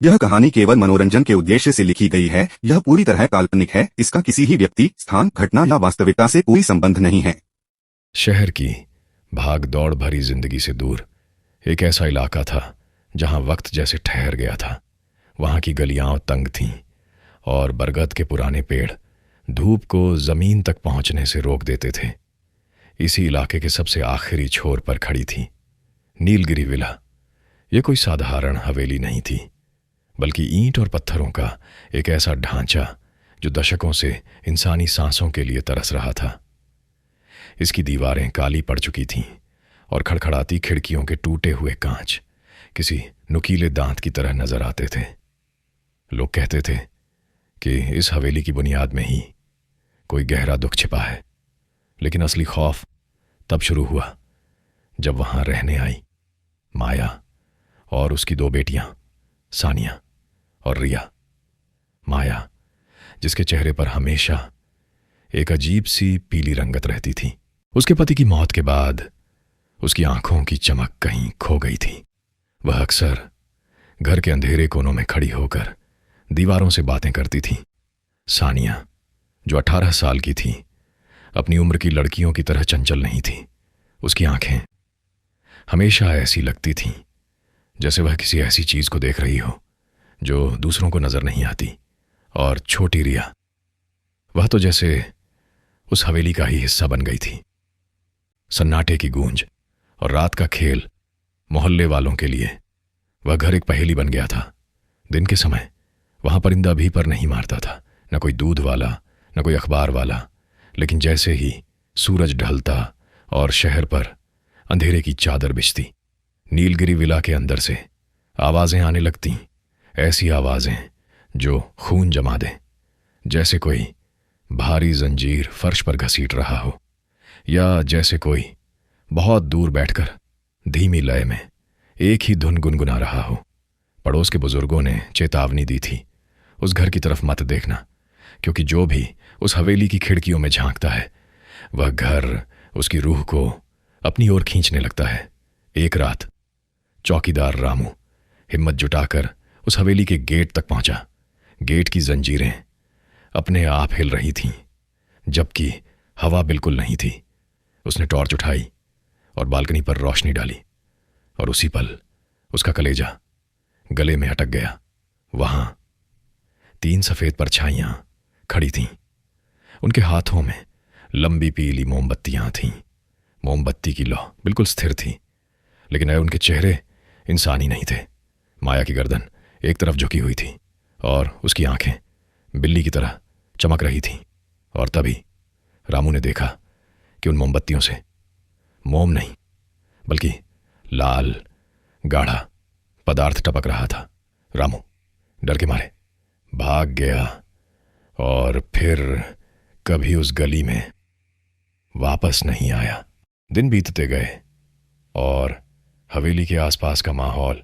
यह कहानी केवल मनोरंजन के उद्देश्य से लिखी गई है। यह पूरी तरह काल्पनिक है। इसका किसी भी व्यक्ति, स्थान, घटना या वास्तविकता से कोई संबंध नहीं है। शहर की भाग दौड़ भरी जिंदगी से दूर एक ऐसा इलाका था जहां वक्त जैसे ठहर गया था। वहां की गलियां तंग थीं और बरगद के पुराने पेड़ धूप को जमीन तक पहुंचने से रोक देते थे। इसी इलाके के सबसे आखिरी छोर पर खड़ी थी नीलगिरी विला। यह कोई साधारण हवेली नहीं थी, बल्कि ईंट और पत्थरों का एक ऐसा ढांचा जो दशकों से इंसानी सांसों के लिए तरस रहा था। इसकी दीवारें काली पड़ चुकी थीं और खड़खड़ाती खिड़कियों के टूटे हुए कांच किसी नुकीले दांत की तरह नजर आते थे। लोग कहते थे कि इस हवेली की बुनियाद में ही कोई गहरा दुख छिपा है, लेकिन असली खौफ तब शुरू हुआ जब वहां रहने आई माया और उसकी दो बेटियां सानिया और रिया। माया, जिसके चेहरे पर हमेशा एक अजीब सी पीली रंगत रहती थी। उसके पति की मौत के बाद उसकी आंखों की चमक कहीं खो गई थी। वह अक्सर घर के अंधेरे कोनों में खड़ी होकर दीवारों से बातें करती थी। सानिया, जो 18 साल की थी, अपनी उम्र की लड़कियों की तरह चंचल नहीं थी। उसकी आंखें हमेशा ऐसी लगती थीं जैसे वह किसी ऐसी चीज को देख रही हो जो दूसरों को नजर नहीं आती। और छोटी रिया, वह तो जैसे उस हवेली का ही हिस्सा बन गई थी। सन्नाटे की गूंज और रात का खेल मोहल्ले वालों के लिए वह घर एक पहेली बन गया था। दिन के समय वहां परिंदा भी पर नहीं मारता था, न कोई दूध वाला, न कोई अखबार वाला। लेकिन जैसे ही सूरज ढलता और शहर पर अंधेरे की चादर बिछती, नीलगिरी विला के अंदर से आवाजें आने लगती। ऐसी आवाजें जो खून जमा दें, जैसे कोई भारी जंजीर फर्श पर घसीट रहा हो, या जैसे कोई बहुत दूर बैठकर धीमी लय में एक ही धुन गुनगुना रहा हो। पड़ोस के बुजुर्गों ने चेतावनी दी थी, उस घर की तरफ मत देखना, क्योंकि जो भी उस हवेली की खिड़कियों में झांकता है वह घर उसकी रूह को अपनी ओर खींचने लगता है। एक रात चौकीदार रामू हिम्मत जुटाकर उस हवेली के गेट तक पहुंचा। गेट की जंजीरें अपने आप हिल रही थीं, जबकि हवा बिल्कुल नहीं थी। उसने टॉर्च उठाई और बालकनी पर रोशनी डाली, और उसी पल उसका कलेजा गले में अटक गया। वहां 3 सफेद परछाइयां खड़ी थीं। उनके हाथों में लंबी पीली मोमबत्तियां थीं। मोमबत्ती की लौ बिल्कुल स्थिर थी, लेकिन उनके चेहरे इंसानी नहीं थे। माया की गर्दन एक तरफ झुकी हुई थी और उसकी आंखें बिल्ली की तरह चमक रही थीं। और तभी रामू ने देखा कि उन मोमबत्तियों से मोम नहीं, बल्कि लाल गाढ़ा पदार्थ टपक रहा था। रामू डर के मारे भाग गया और फिर कभी उस गली में वापस नहीं आया। दिन बीतते गए और हवेली के आसपास का माहौल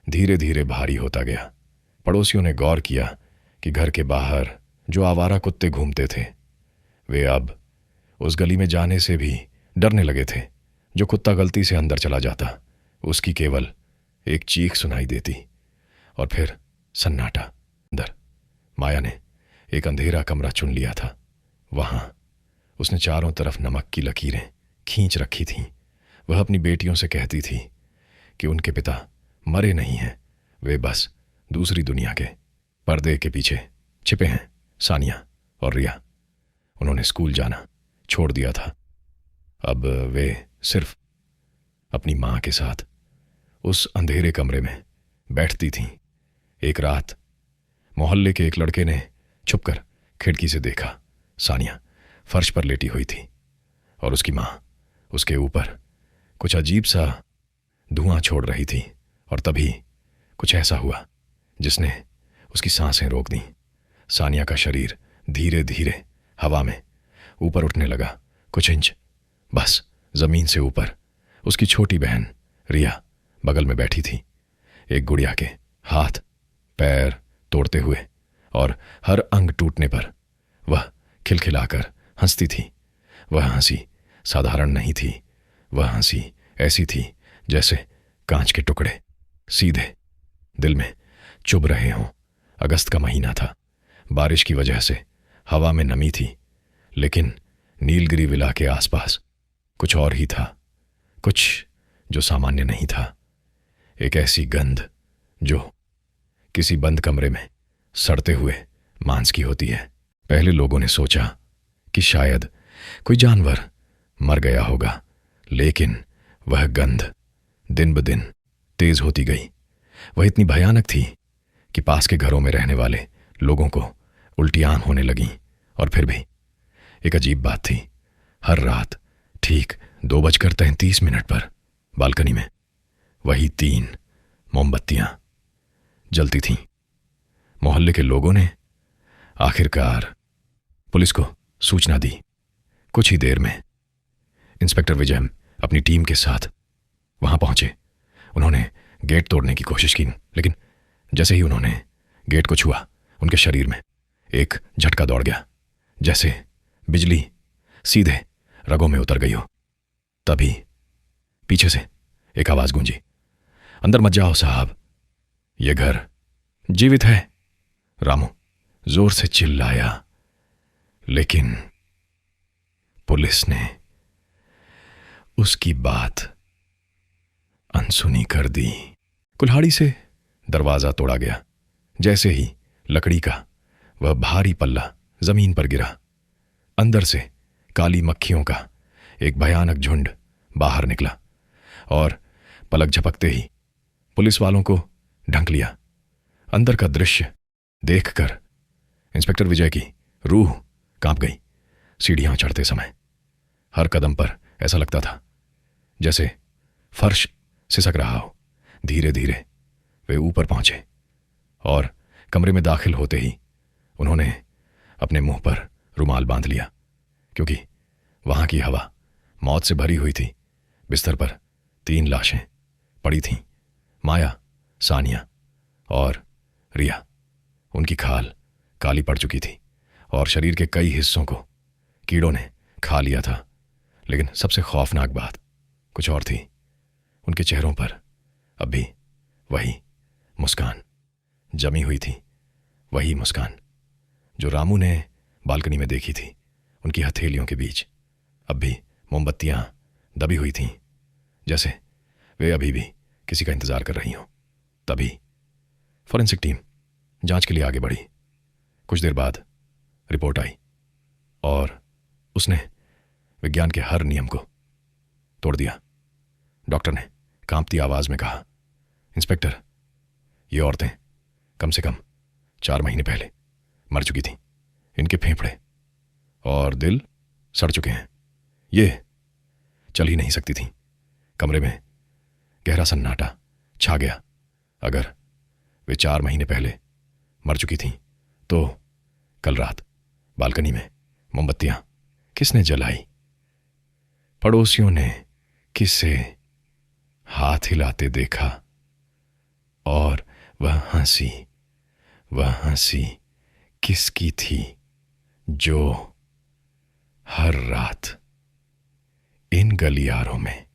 धीरे धीरे भारी होता गया। पड़ोसियों ने गौर किया कि घर के बाहर जो आवारा कुत्ते घूमते थे, वे अब उस गली में जाने से भी डरने लगे थे। जो कुत्ता गलती से अंदर चला जाता, उसकी केवल एक चीख सुनाई देती, और फिर सन्नाटा। अंदर माया ने एक अंधेरा कमरा चुन लिया था। वहां उसने चारों तरफ नमक की लकीरें खींच रखी थीं। वह अपनी बेटियों से कहती थी कि उनके पिता मरे नहीं हैं, वे बस दूसरी दुनिया के पर्दे के पीछे छिपे हैं। सानिया और रिया, उन्होंने स्कूल जाना छोड़ दिया था। अब वे सिर्फ अपनी मां के साथ उस अंधेरे कमरे में बैठती थीं। एक रात मोहल्ले के एक लड़के ने छुपकर खिड़की से देखा। सानिया फर्श पर लेटी हुई थी और उसकी मां उसके ऊपर कुछ अजीब सा धुआं छोड़ रही थी। और तभी कुछ ऐसा हुआ जिसने उसकी सांसें रोक दी। सानिया का शरीर धीरे धीरे हवा में ऊपर उठने लगा, कुछ इंच, बस जमीन से ऊपर। उसकी छोटी बहन रिया बगल में बैठी थी, एक गुड़िया के हाथ पैर तोड़ते हुए और हर अंग टूटने पर वह खिलखिलाकर हंसती थी। वह हंसी साधारण नहीं थी, वह हंसी ऐसी थी जैसे कांच के टुकड़े सीधे दिल में चुभ रहे हों। अगस्त का महीना था। बारिश की वजह से हवा में नमी थी, लेकिन नीलगिरी विला के आसपास कुछ और ही था, कुछ जो सामान्य नहीं था। एक ऐसी गंध जो किसी बंद कमरे में सड़ते हुए मांस की होती है। पहले लोगों ने सोचा कि शायद कोई जानवर मर गया होगा, लेकिन वह गंध दिन ब दिन तेज होती गई। वह इतनी भयानक थी कि पास के घरों में रहने वाले लोगों को उल्टियां होने लगीं। और फिर भी एक अजीब बात थी, हर रात ठीक 2:33 पर बालकनी में वही 3 मोमबत्तियां जलती थीं। मोहल्ले के लोगों ने आखिरकार पुलिस को सूचना दी। कुछ ही देर में इंस्पेक्टर विजय अपनी टीम के साथ वहां पहुंचे। उन्होंने गेट तोड़ने की कोशिश की, लेकिन जैसे ही उन्होंने गेट को छुआ, उनके शरीर में एक झटका दौड़ गया, जैसे बिजली सीधे रगों में उतर गई हो। तभी पीछे से एक आवाज गूंजी, अंदर मत जाओ साहब, यह घर जीवित है। रामू जोर से चिल्लाया, लेकिन पुलिस ने उसकी बात अनसुनी कर दी। कुल्हाड़ी से दरवाजा तोड़ा गया। जैसे ही लकड़ी का वह भारी पल्ला जमीन पर गिरा, अंदर से काली मक्खियों का एक भयानक झुंड बाहर निकला और पलक झपकते ही पुलिस वालों को ढंक लिया। अंदर का दृश्य देखकर इंस्पेक्टर विजय की रूह कांप गई। सीढ़ियां चढ़ते समय हर कदम पर ऐसा लगता था जैसे फर्श सिसक रहा हो। धीरे धीरे वे ऊपर पहुंचे और कमरे में दाखिल होते ही उन्होंने अपने मुंह पर रुमाल बांध लिया, क्योंकि वहां की हवा मौत से भरी हुई थी। बिस्तर पर 3 लाशें पड़ी थीं, माया, सानिया और रिया। उनकी खाल काली पड़ चुकी थी और शरीर के कई हिस्सों को कीड़ों ने खा लिया था। लेकिन सबसे खौफनाक बात कुछ और थी। उनके चेहरों पर अब भी वही मुस्कान जमी हुई थी, वही मुस्कान जो रामू ने बालकनी में देखी थी। उनकी हथेलियों के बीच अब भी मोमबत्तियां दबी हुई थीं, जैसे वे अभी भी किसी का इंतजार कर रही हों। तभी फॉरेंसिक टीम जांच के लिए आगे बढ़ी। कुछ देर बाद रिपोर्ट आई और उसने विज्ञान के हर नियम को तोड़ दिया। डॉक्टर ने कांपती आवाज में कहा, इंस्पेक्टर, ये औरतें कम से कम 4 महीने पहले मर चुकी थीं। इनके फेफड़े और दिल सड़ चुके हैं। ये चल ही नहीं सकती थीं। कमरे में गहरा सन्नाटा छा गया। अगर वे 4 महीने पहले मर चुकी थीं, तो कल रात बालकनी में मोमबत्तियां किसने जलाई? पड़ोसियों ने किसे हाथ हिलाते देखा? और वह हंसी किसकी थी जो हर रात इन गलियारों में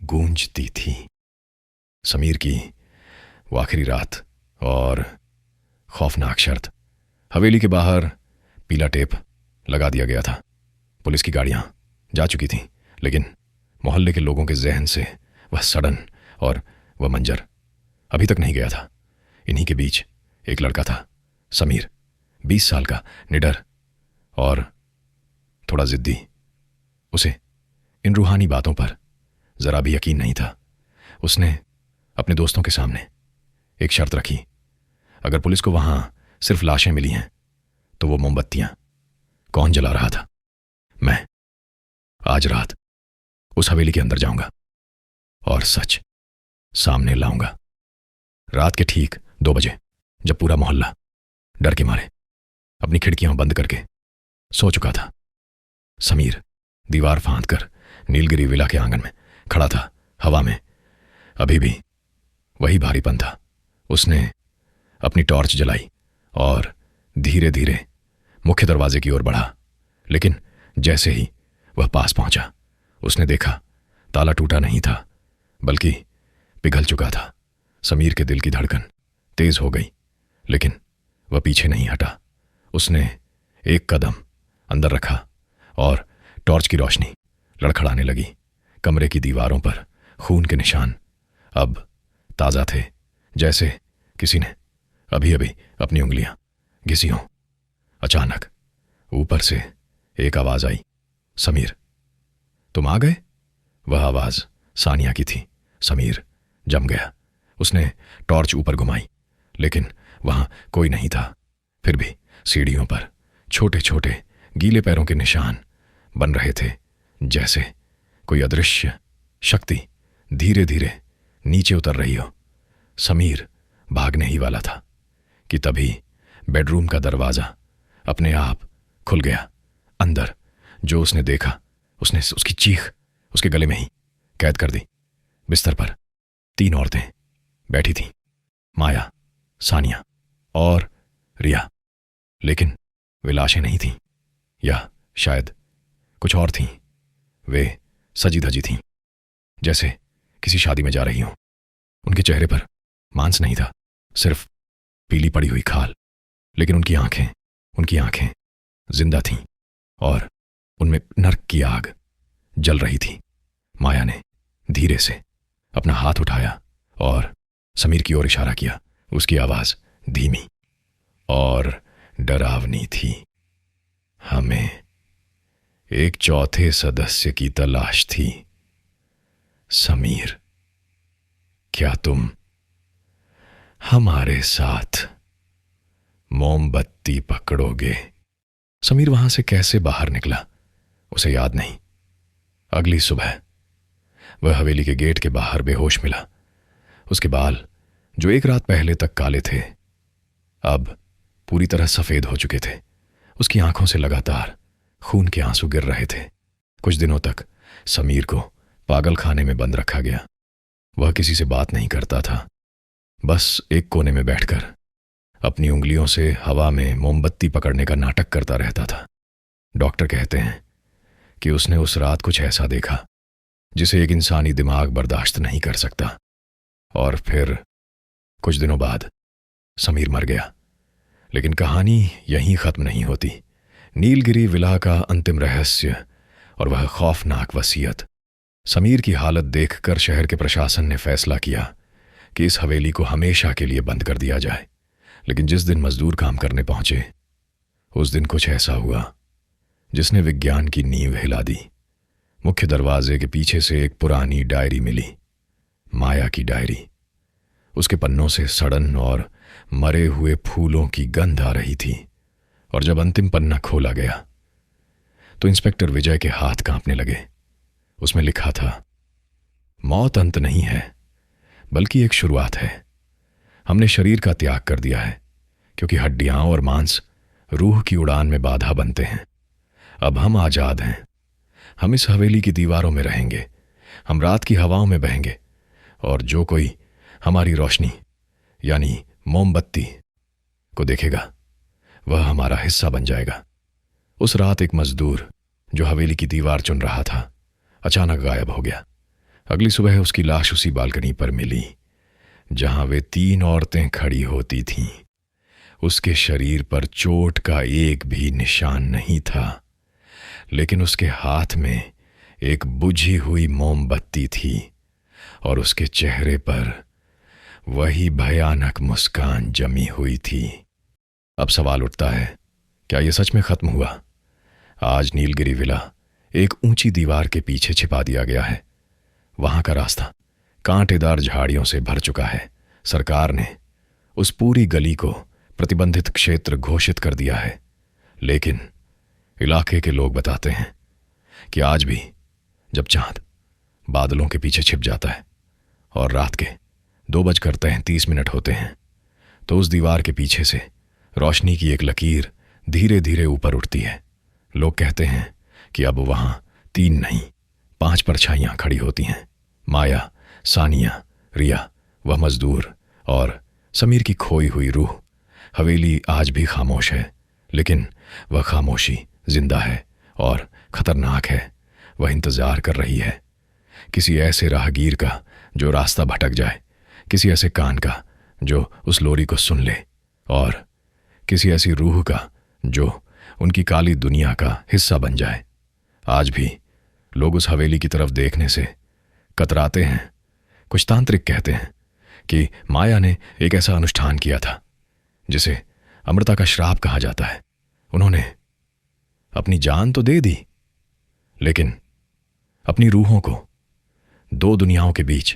गूंजती थी? समीर की वो आखिरी रात और खौफनाक शर्त। हवेली के बाहर पीला टेप लगा दिया गया था। पुलिस की गाड़ियां जा चुकी थीं, लेकिन मोहल्ले के लोगों के जहन से वह सड़न और वह मंजर अभी तक नहीं गया था। इन्हीं के बीच एक लड़का था, समीर, 20 साल का, निडर और थोड़ा जिद्दी। उसे इन रूहानी बातों पर जरा भी यकीन नहीं था। उसने अपने दोस्तों के सामने एक शर्त रखी, अगर पुलिस को वहां सिर्फ लाशें मिली हैं, तो वो मोमबत्तियां कौन जला रहा था, मैं आज रात उस हवेली के अंदर जाऊंगा और सच सामने लाऊंगा। रात के ठीक 2 बजे, जब पूरा मोहल्ला डर के मारे अपनी खिड़कियां बंद करके सो चुका था, समीर दीवार फांद कर नीलगिरी विला के आंगन में खड़ा था। हवा में अभी भी वही भारीपन था। उसने अपनी टॉर्च जलाई और धीरे धीरे मुख्य दरवाजे की ओर बढ़ा। लेकिन जैसे ही वह पास पहुंचा, उसने देखा ताला टूटा नहीं था, बल्कि पिघल चुका था। समीर के दिल की धड़कन तेज हो गई, लेकिन वह पीछे नहीं हटा। उसने एक कदम अंदर रखा और टॉर्च की रोशनी लड़खड़ाने लगी। कमरे की दीवारों पर खून के निशान अब ताज़ा थे, जैसे किसी ने अभी अभी अपनी उंगलियां घिसी हों। अचानक ऊपर से एक आवाज आई, समीर, तुम आ गए? वह आवाज सानिया की थी। समीर जम गया। उसने टॉर्च ऊपर घुमाई, लेकिन वहां कोई नहीं था। फिर भी सीढ़ियों पर छोटे छोटे गीले पैरों के निशान बन रहे थे, जैसे कोई अदृश्य शक्ति धीरे धीरे नीचे उतर रही हो। समीर भागने ही वाला था कि तभी बेडरूम का दरवाजा अपने आप खुल गया। अंदर जो उसने देखा, उसने उसकी चीख उसके गले में ही कैद कर दी। बिस्तर पर 3 औरतें बैठी थीं, माया, सानिया और रिया। लेकिन वे लाशें नहीं थीं, या शायद कुछ और थीं। वे सजी धजी थीं, जैसे किसी शादी में जा रही हों। उनके चेहरे पर मांस नहीं था, सिर्फ पीली पड़ी हुई खाल। लेकिन उनकी आंखें जिंदा थीं और उनमें नर्क की आग जल रही थी। माया ने धीरे से अपना हाथ उठाया और समीर की ओर इशारा किया। उसकी आवाज धीमी और डरावनी थी। हमें एक चौथे सदस्य की तलाश थी। समीर, क्या तुम हमारे साथ मोमबत्ती पकड़ोगे? समीर वहां से कैसे बाहर निकला उसे याद नहीं। अगली सुबह वह हवेली के गेट के बाहर बेहोश मिला। उसके बाल, जो एक रात पहले तक काले थे, अब पूरी तरह सफेद हो चुके थे। उसकी आंखों से लगातार खून के आंसू गिर रहे थे। कुछ दिनों तक समीर को पागल खाने में बंद रखा गया। वह किसी से बात नहीं करता था, बस एक कोने में बैठकर अपनी उंगलियों से हवा में मोमबत्ती पकड़ने का नाटक करता रहता था। डॉक्टर कहते हैं कि उसने उस रात कुछ ऐसा देखा जिसे एक इंसानी दिमाग बर्दाश्त नहीं कर सकता। और फिर कुछ दिनों बाद समीर मर गया। लेकिन कहानी यहीं खत्म नहीं होती। नीलगिरी विला का अंतिम रहस्य और वह खौफनाक वसीयत। समीर की हालत देखकर शहर के प्रशासन ने फैसला किया कि इस हवेली को हमेशा के लिए बंद कर दिया जाए। लेकिन जिस दिन मजदूर काम करने पहुंचे, उस दिन कुछ ऐसा हुआ जिसने विज्ञान की नींव हिला दी। मुख्य दरवाजे के पीछे से एक पुरानी डायरी मिली, माया की डायरी। उसके पन्नों से सड़न और मरे हुए फूलों की गंध आ रही थी। और जब अंतिम पन्ना खोला गया तो इंस्पेक्टर विजय के हाथ कांपने लगे। उसमें लिखा था, मौत अंत नहीं है, बल्कि एक शुरुआत है। हमने शरीर का त्याग कर दिया है, क्योंकि हड्डियां और मांस रूह की उड़ान में बाधा बनते हैं। अब हम आजाद हैं। हम इस हवेली की दीवारों में रहेंगे, हम रात की हवाओं में बहेंगे, और जो कोई हमारी रोशनी यानी मोमबत्ती को देखेगा वह हमारा हिस्सा बन जाएगा। उस रात एक मजदूर जो हवेली की दीवार चुन रहा था, अचानक गायब हो गया। अगली सुबह उसकी लाश उसी बालकनी पर मिली जहां वे 3 औरतें खड़ी होती थीं। उसके शरीर पर चोट का एक भी निशान नहीं था, लेकिन उसके हाथ में एक बुझी हुई मोमबत्ती थी और उसके चेहरे पर वही भयानक मुस्कान जमी हुई थी। अब सवाल उठता है, क्या यह सच में खत्म हुआ? आज नीलगिरी विला एक ऊंची दीवार के पीछे छिपा दिया गया है। वहां का रास्ता कांटेदार झाड़ियों से भर चुका है। सरकार ने उस पूरी गली को प्रतिबंधित क्षेत्र घोषित कर दिया है। लेकिन इलाके के लोग बताते हैं कि आज भी जब चांद बादलों के पीछे छिप जाता है और रात के 2:30 होते हैं, तो उस दीवार के पीछे से रोशनी की एक लकीर धीरे धीरे ऊपर उठती है। लोग कहते हैं कि अब वहां 3 नहीं 5 परछाइयां खड़ी होती हैं। माया, सानिया, रिया, वह मजदूर और समीर की खोई हुई रूह। हवेली आज भी खामोश है, लेकिन वह खामोशी जिंदा है और खतरनाक है। वह इंतजार कर रही है किसी ऐसे राहगीर का जो रास्ता भटक जाए, किसी ऐसे कान का जो उस लोरी को सुन ले, और किसी ऐसी रूह का जो उनकी काली दुनिया का हिस्सा बन जाए। आज भी लोग उस हवेली की तरफ देखने से कतराते हैं। कुछ तांत्रिक कहते हैं कि माया ने एक ऐसा अनुष्ठान किया था जिसे अमृता का श्राप कहा जाता है। उन्होंने अपनी जान तो दे दी, लेकिन अपनी रूहों को दो दुनियाओं के बीच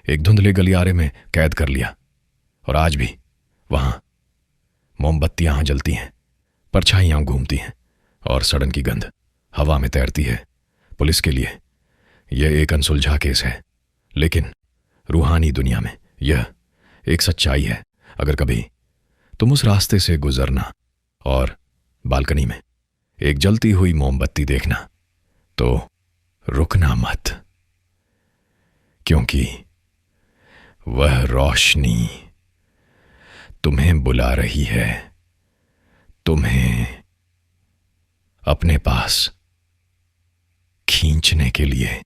एक धुंधले गलियारे में कैद कर लिया। और आज भी वहां मोमबत्तियां जलती हैं, परछाइयां घूमती हैं और सड़न की गंध हवा में तैरती है। पुलिस के लिए यह एक अनसुलझा केस है, लेकिन रूहानी दुनिया में यह एक सच्चाई है। अगर कभी तुम उस रास्ते से गुजरना और बालकनी में एक जलती हुई मोमबत्ती देखना तो रुकना मत, क्योंकि वह रोशनी तुम्हें बुला रही है, तुम्हें अपने पास खींचने के लिए।